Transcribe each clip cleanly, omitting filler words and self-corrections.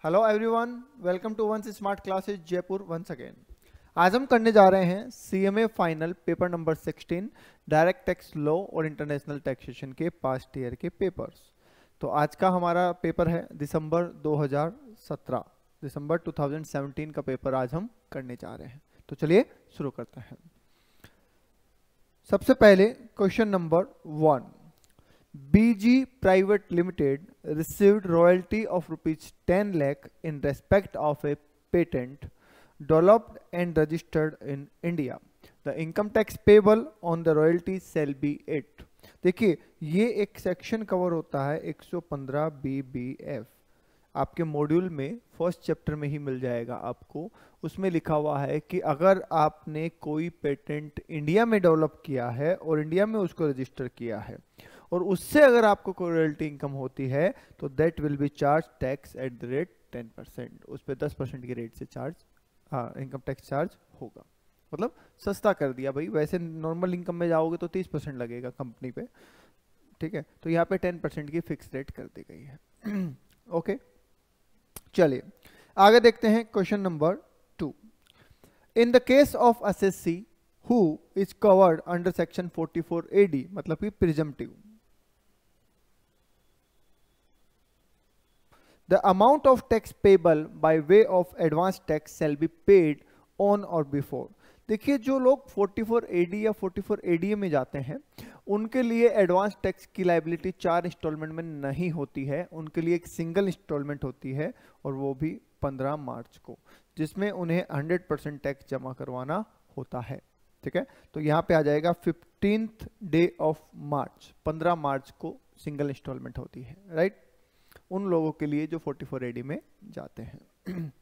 Hello everyone, welcome to once smart classes Jaipur once again. आज हम करने जा रहे हैं CMA final paper number 16 direct tax law और इंटरनेशनल टैक्सेशन के पास्ट ईयर के पेपर्स। तो आज का हमारा पेपर है दिसंबर 2017 का पेपर आज हम करने जा रहे हैं। तो चलिए शुरू करते हैं। सबसे पहले question number 1, BG Private Limited received royalty of rupees 10 lakh in respect of a patent developed and registered in India. The income tax payable on the royalty shall be 8. देखिए ये एक सेक्शन कवर होता है 115 BBF, आपके module में first chapter में ही मिल जाएगा आपको। उसमें लिखा हुआ है कि अगर आपने कोई पेटेंट इंडिया में डेवलप किया है और इंडिया में उसको रजिस्टर किया है और उससे अगर आपको कोई रॉयल्टी इनकम होती है तो that will be charge tax at the rate 10%। उस पर 10% की रेट से चार्ज इनकम टैक्स चार्ज होगा। मतलब सस्ता कर दिया भाई, वैसे नॉर्मल इनकम में जाओगे तो 30% लगेगा कंपनी पे, ठीक है, तो यहाँ पे 10% की फिक्स रेट कर दी गई है। ओके, चलिए आगे देखते हैं question number 2। In the case of assessee who is covered under section 44 AD, मतलब कि presumptive, the amount of tax payable by way of advance tax shall be paid on or before। देखिए जो लोग 44 AD या 44 ADA में जाते हैं उनके लिए एडवांस टैक्स की लाइबिलिटी 4 इंस्टॉलमेंट में नहीं होती है, उनके लिए एक सिंगल इंस्टॉलमेंट होती है और वो भी 15 मार्च को, जिसमें उन्हें 100% टैक्स जमा करवाना होता है। ठीक है, तो यहाँ पे आ जाएगा 15th डे ऑफ मार्च, 15 मार्च को सिंगल इंस्टॉलमेंट होती है, राइट, उन लोगों के लिए जो 44 AD में जाते हैं।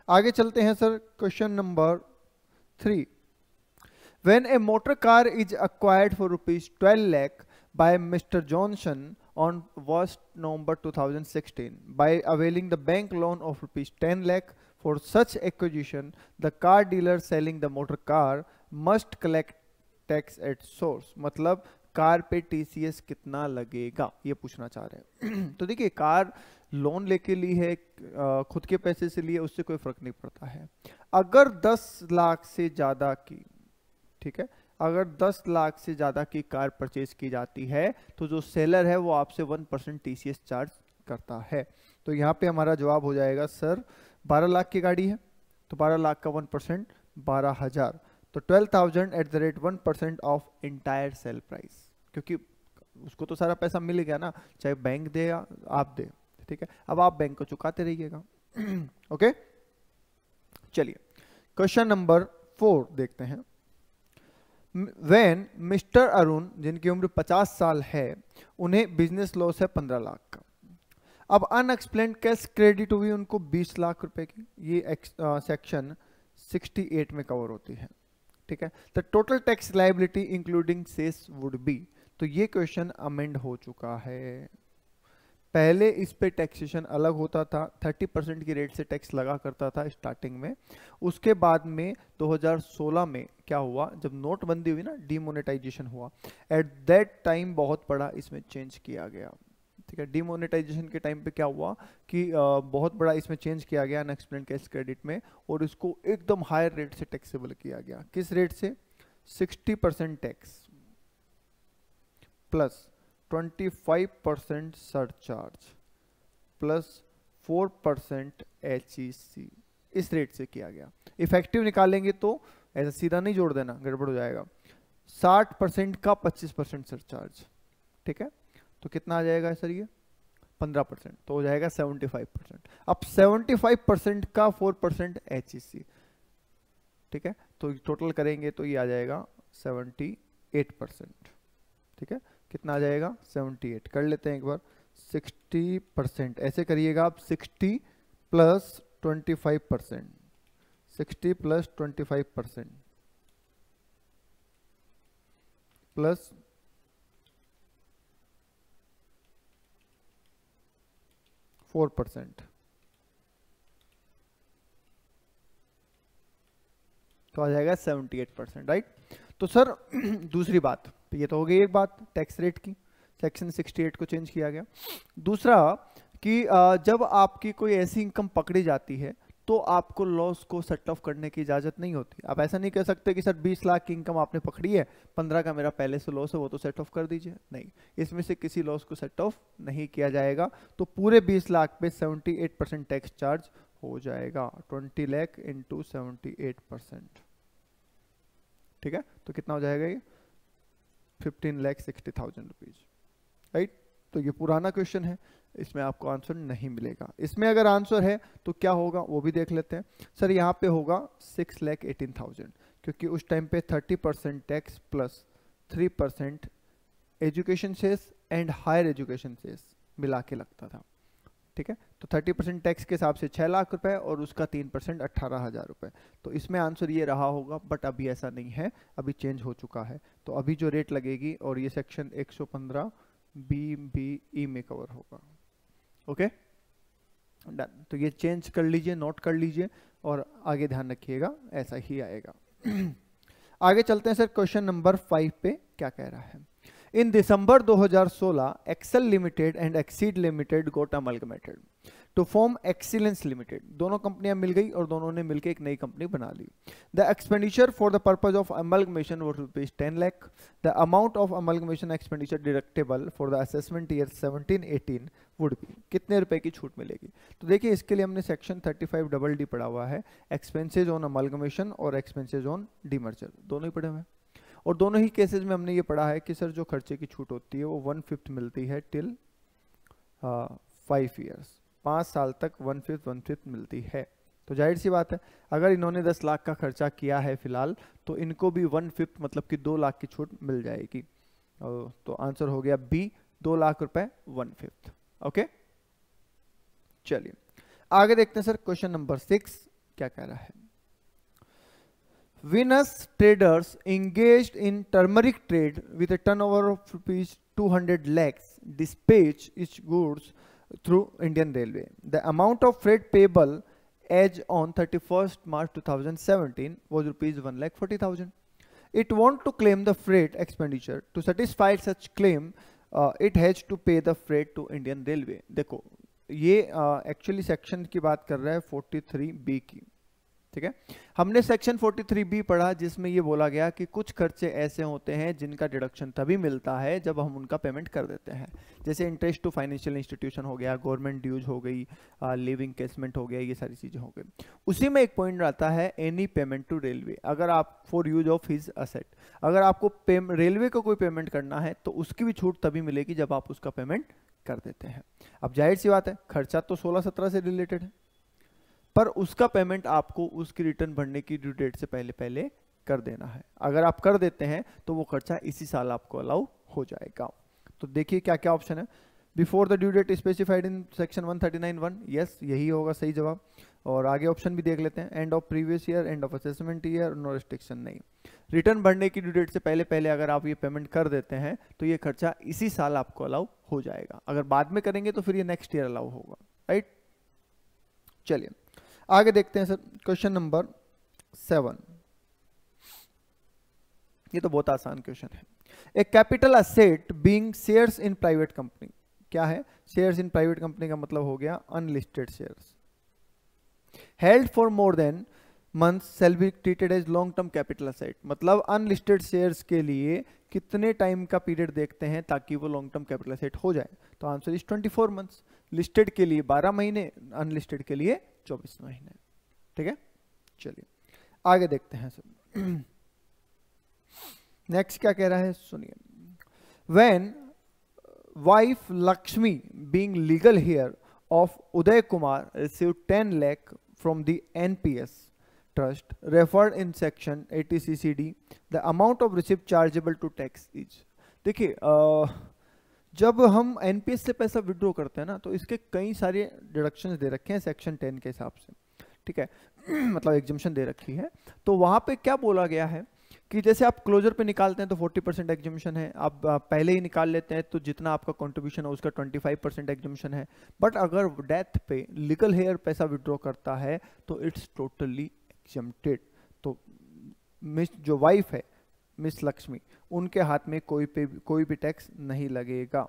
आगे चलते हैं sir, question number 3। When a motor car is acquired for rupees 12 lakh by Mr. Johnson on 1st November 2016 by availing the bank loan of rupees 10 lakh, for such acquisition the car dealer selling the motor car must collect tax at source। मतलब car पे TCS कितना लगेगा ये पूछना चाह रहे हैं। तो देखिए कार लोन लेके ली है, खुद के पैसे से लिए, उससे कोई फर्क नहीं पड़ता है। अगर 10 लाख से ज्यादा की, ठीक है, अगर 10 लाख से ज्यादा की कार परचेज की जाती है तो जो सेलर है वो आपसे 1% TCS चार्ज करता है। तो यहाँ पे हमारा जवाब हो जाएगा सर 12 लाख की गाड़ी है तो 12 लाख का 1% 12,000, तो 12,000 at the rate 1% of entire sale price, क्योंकि उसको तो सारा पैसा मिल गया ना, चाहे बैंक दे या आप दे। ठीक है, अब आप बैंक को चुकाते रहिएगा। ओके, चलिए क्वेश्चन नंबर 4 देखते हैं। When मिस्टर अरुण, जिनकी उम्र 50 साल है, उन्हें बिजनेस लॉस है 15 लाख का। अब अनएक्सप्लेन्ड कैश क्रेडिट हुई उनको 20 लाख रुपए की, ये सेक्शन 68 में कवर होती है। ठीक है, the total tax liability including cess would be, तो ये क्वेश्चन अमेंड हो चुका है। पहले इस पे टैक्सेशन अलग होता था, 30% की रेट से टैक्स लगा करता था स्टार्टिंग में। उसके बाद में 2016 में क्या हुआ, जब नोटबंदी हुई ना, डीमोनेटाइजेशन हुआ, एट दैट टाइम बहुत बड़ा इसमें चेंज किया गया। ठीक है, डीमोनेटाइजेशन के टाइम पे क्या हुआ कि बहुत बड़ा इसमें चेंज किया गया अनएक्सप्लेन्ड कैश क्रेडिट में, और इसको एकदम हायर रेट से टैक्सेबल किया गया। किस रेट से? 60% tax plus 25% surcharge plus 4% HEC, इस रेट से किया गया। इफेक्टिव निकालेंगे तो ऐसा सीधा नहीं जोड़ देना, गड़बड़ हो जाएगा। 60% का 25% सरचार्ज, ठीक है, तो कितना आ जाएगा सर ये 15%, तो हो जाएगा 75%। अब 75% का 4% HEC, ठीक है, तो टोटल करेंगे तो ये आ जाएगा 78%। ठीक है, कितना आ जाएगा 78, कर लेते हैं एक बार। 60% ऐसे करिएगा आप, 60 प्लस 25%, 60 प्लस 25% प्लस 4%, तो आ जाएगा 78%, राइट। तो सर दूसरी बात, ये तो हो गई एक बात टैक्स रेट की, सेक्शन 68 को चेंज किया गया। दूसरा कि जब आपकी कोई ऐसी इनकम पकड़ी जाती है तो आपको लॉस को सेट ऑफ करने की इजाजत नहीं होती। आप ऐसा नहीं कह सकते कि सर 20 लाख की इनकम आपने पकड़ी है, 15 का मेरा पहले से लॉस है, वो तो सेट ऑफ कर दीजिए। नहीं, इसमें से किसी लॉस को सेट ऑफ नहीं किया जाएगा। तो पूरे 20 लाख पे 78% टैक्स चार्ज हो जाएगा। 20 लाख इंटू 78%, ठीक है। तो कितना हो जाएगा ये? 15,60,000 रुपीज, राइट। तो ये पुराना क्वेश्चन है, इसमें आपको आंसर नहीं मिलेगा। इसमें अगर आंसर है तो क्या होगा वो भी देख लेते हैं। सर यहाँ पे होगा 6,18,000, क्योंकि उस टाइम पे 30% tax plus 3% education cess and higher education cess मिला के लगता था, ठीक है। तो 30% टैक्स के हिसाब से 6 लाख रुपए और उसका 3% 18,000 रुपए। तो इसमें आंसर ये रहा होगा, बट अभी ऐसा नहीं है, अभी चेंज हो चुका है। तो अभी जो रेट लगेगी, और ये सेक्शन 115 BBE में कवर होगा। Okay done. तो ये चेंज कर लीजिए, नोट कर लीजिए, और आगे ध्यान रखिएगा ऐसा ही आएगा। आगे चलते हैं सर, क्वेश्चन नंबर 5 पे क्या कह रहा है। In December 2016, Excel Limited and Exceed Limited got amalgamated to form Excellence Limited. दोनों कंपनियां मिल गई और दोनों ने मिलकर एक नई कंपनी बना ली। The expenditure for the purpose of amalgamation was rupees 10 lakh. The amount of amalgamation expenditure deductible for the assessment year 17-18 would be, कितने रुपए की छूट मिलेगी? तो देखिए, इसके लिए हमने सेक्शन 35DD पढ़ा हुआ है, एक्सपेंसेज ऑन अमलगमेशन और एक्सपेंसेज ऑन डीमर्जर, दोनों ही पढ़े हुए हैं। और दोनों ही केसेस में हमने ये पढ़ा है कि सर जो खर्चे की छूट होती है वो 1/5 मिलती है टिल 5 ईयर्स, 5 साल तक 1/5 मिलती है। तो जाहिर सी बात है, अगर इन्होंने 10 लाख का खर्चा किया है फिलहाल, तो इनको भी 1/5 मतलब कि 2 लाख की छूट मिल जाएगी। तो आंसर हो गया बी, 2 लाख रुपए 1/5। ओके, चलिए आगे देखते हैं सर, क्वेश्चन नंबर 6 क्या कह रहा है। Venus traders engaged in turmeric trade with a turnover of rupees 200 lakhs dispatch its goods through Indian Railway. The amount of freight payable as on 31st March 2017 was rupees 1,40,000. It want to claim the freight expenditure. To satisfy such claim, it has to pay the freight to Indian Railway. देखो, ये actually section की बात कर रहा है 43B की, ठीक है। हमने सेक्शन 43B पढ़ा, जिसमें ये बोला गया कि कुछ खर्चे ऐसे होते हैं जिनका डिडक्शन तभी मिलता है जब हम उनका पेमेंट कर देते हैं। जैसे इंटरेस्ट टू फाइनेंशियल इंस्टीट्यूशन हो गया, गवर्नमेंट ड्यूज हो गई, लिविंग केसमेंट हो गया, ये सारी चीजें हो गई। उसी में एक पॉइंट आता है एनी पेमेंट टू रेलवे, अगर आप for use of his asset, अगर आपको रेलवे को कोई पेमेंट करना है तो उसकी भी छूट तभी मिलेगी जब आप उसका पेमेंट कर देते हैं। अब जाहिर सी बात है, खर्चा तो 16-17 से रिलेटेड है, पर उसका पेमेंट आपको उसकी रिटर्न भरने की ड्यू डेट से पहले पहले कर देना है। अगर आप कर देते हैं तो वो खर्चा इसी साल आपको अलाउ हो जाएगा। तो देखिए क्या क्या ऑप्शन है। Before the due date specified in section 139(1), yes यही होगा सही जवाब। और आगे ऑप्शन भी देख लेते हैं, end of previous year, end of assessment year, no restriction नहीं। रिटर्न भरने की ड्यू डेट से पहले पहले अगर आप ये पेमेंट कर देते हैं तो ये खर्चा इसी साल आपको अलाउ हो जाएगा। अगर बाद में करेंगे तो फिर ये नेक्स्ट ईयर अलाउ होगा, राइट। चलिए आगे देखते हैं सर, क्वेश्चन नंबर 7। ये तो बहुत आसान क्वेश्चन है। A capital asset being shares in private company, क्या है शेयर्स इन प्राइवेट कंपनी का मतलब हो गया unlisted shares, held for more than months shall be treated as long term capital asset. मतलब अनलिस्टेड शेयर्स के लिए कितने टाइम का पीरियड देखते हैं ताकि वो लॉन्ग टर्म कैपिटल असेट हो जाए। तो आंसर इज 24 मंथ्स। लिस्टेड के लिए 12 महीने, अनलिस्टेड के लिए 24 महीने, ठीक है। चलिए आगे देखते हैं सर, नेक्स्ट क्या कह रहा है सुनिए। When wife Lakshmi being legal heir of Uday Kumar receive 10 lakh from the NPS trust referred in section 80CCD, the amount of receipt chargeable to tax is. देखिए जब हम NPS से पैसा विड्रॉ करते हैं ना, तो इसके कई सारे डिडक्शंस दे रखे हैं सेक्शन 10 के हिसाब से, ठीक है। मतलब एग्जम्पशन दे रखी है। तो वहां पे क्या बोला गया है कि जैसे आप क्लोजर पे निकालते हैं तो 40% एग्जम्पशन है, आप पहले ही निकाल लेते हैं तो जितना आपका कंट्रीब्यूशन है उसका 25% एग्जम्पशन है। बट अगर डेथ पे लीगल हेयर पैसा विड्रॉ करता है तो इट्स टोटली एग्जम्प्टेड। तो मिस जो वाइफ है मिस लक्ष्मी, उनके हाथ में कोई भी टैक्स नहीं लगेगा,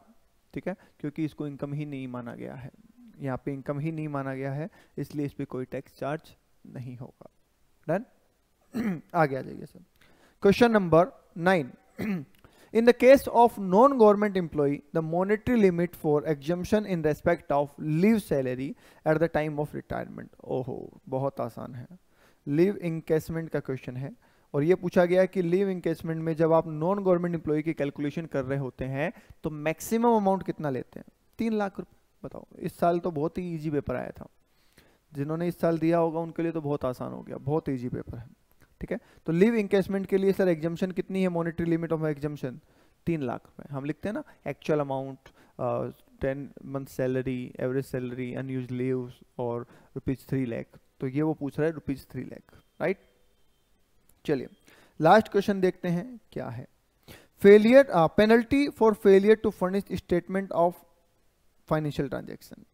ठीक है, क्योंकि इसको इनकम ही नहीं माना गया है। यहाँ पे इनकम ही नहीं माना गया है, इसलिए इस पर कोई टैक्स चार्ज नहीं होगा। डन। आगे आ जाइए sir. Question number 9। In the case of non-government employee, the monetary limit for exemption in respect of leave salary at the time of retirement. ओहो, बहुत आसान है। लीव इंकेसमेंट का क्वेश्चन है और ये पूछा गया है कि लीव इंकेसमेंट में जब आप नॉन गवर्नमेंट एम्प्लॉय की कैलकुलेशन कर रहे होते हैं तो मैक्सिमम अमाउंट कितना लेते हैं? 3 लाख रुपए। बताओ, इस साल तो बहुत ही इजी पेपर आया था, जिन्होंने इस साल दिया होगा उनके लिए तो बहुत आसान हो गया, बहुत इजी पेपर है। ठीक है, तो लीव इंकेसमेंट के लिए सर एग्जाम्शन कितनी है? Monetary limit of exemption 3 lakh रुपए। हम लिखते हैं ना actual amount, 10 month salary, average salary, unused leaves और ₹3 लाख। तो ये वो पूछ रहा है ₹3 लाख, राइट। चलिए लास्ट क्वेश्चन देखते हैं क्या है। Failure penalty for failure to furnish statement of financial transaction.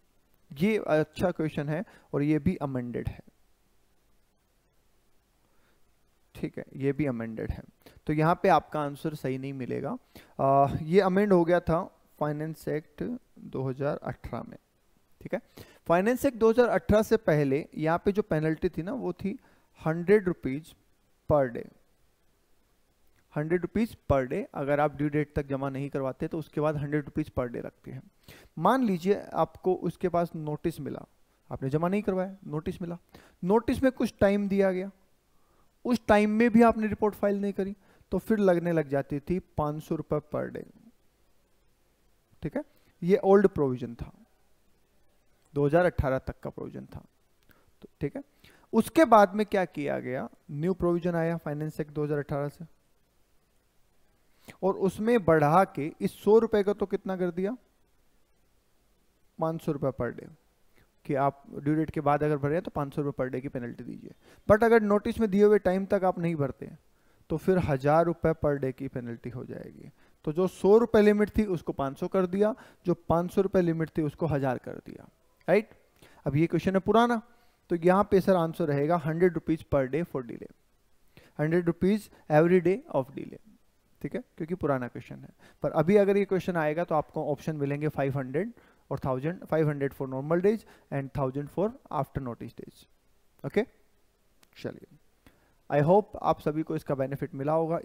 ये अच्छा क्वेश्चन है और ये भी अमेंडेड है। ठीक है, ये भी अमेंडेड है, तो यहाँ पे आपका आंसर सही नहीं मिलेगा। ये अमेंड हो गया था फाइनेंस एक्ट 2018 में। ठीक है, फाइनेंस एक्ट 2018 से पहले यहाँ पे जो पेनल्टी थी ना वो थी 100 rupees per day. 100 rupees per day, अगर आप ड्यू डेट तक जमा नहीं करवाते तो उसके बाद 100 रुपीज पर डे रखते हैं। मान लीजिए आपको उसके पास नोटिस मिला, आपने जमा नहीं करवाया, नोटिस मिला, नोटिस में कुछ टाइम दिया गया, उस टाइम में भी आपने रिपोर्ट फाइल नहीं करी, तो फिर लगने लग जाती थी 500 रुपए पर डे। ठीक है, ये ओल्ड प्रोविजन था, 2018 तक का प्रोविजन था। तो ठीक है, उसके बाद में क्या किया गया, न्यू प्रोविजन आया फाइनेंस एक्ट 2018 से, और उसमें बढ़ा के इस 100 रुपए का तो कितना कर दिया, 500 रुपए पर डे, कि आप ड्यू डेट के बाद अगर भरे तो 500 रुपए पर डे की पेनल्टी दीजिए। बट अगर नोटिस में दिए हुए टाइम तक आप नहीं भरते तो फिर 1000 रुपए पर डे की पेनल्टी हो जाएगी। तो जो 100 रुपए लिमिट थी उसको 500 कर दिया, जो 500 रुपए लिमिट थी उसको 1000 कर दिया, राइट। अब ये क्वेश्चन है पुराना, तो यहाँ पे सर आंसर रहेगा 100 rupees per day for delay, 100 rupees every day of delay. ठीक है, क्योंकि पुराना क्वेश्चन है। पर अभी अगर ये क्वेश्चन आएगा तो आपको ऑप्शन मिलेंगे 500 और 1000, 500 for normal days and 1000 for after notice days. Okay, चलिए, आई होप आप सभी को इसका बेनिफिट मिला होगा।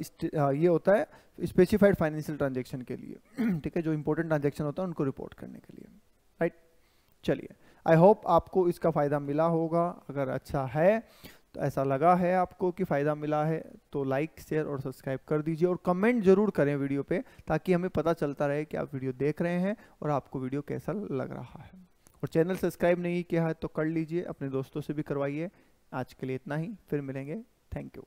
ये होता है स्पेसिफाइड फाइनेंशियल ट्रांजैक्शन के लिए। ठीक है, जो इंपॉर्टेंट ट्रांजैक्शन होता है उनको रिपोर्ट करने के लिए, राइट। चलिए, आई होप आपको इसका फायदा मिला होगा। अगर अच्छा है तो ऐसा लगा है आपको कि फ़ायदा मिला है तो लाइक, शेयर और सब्सक्राइब कर दीजिए, और कमेंट जरूर करें वीडियो पे, ताकि हमें पता चलता रहे कि आप वीडियो देख रहे हैं और आपको वीडियो कैसा लग रहा है। और चैनल सब्सक्राइब नहीं किया है तो कर लीजिए, अपने दोस्तों से भी करवाइए। आज के लिए इतना ही, फिर मिलेंगे। Thank you.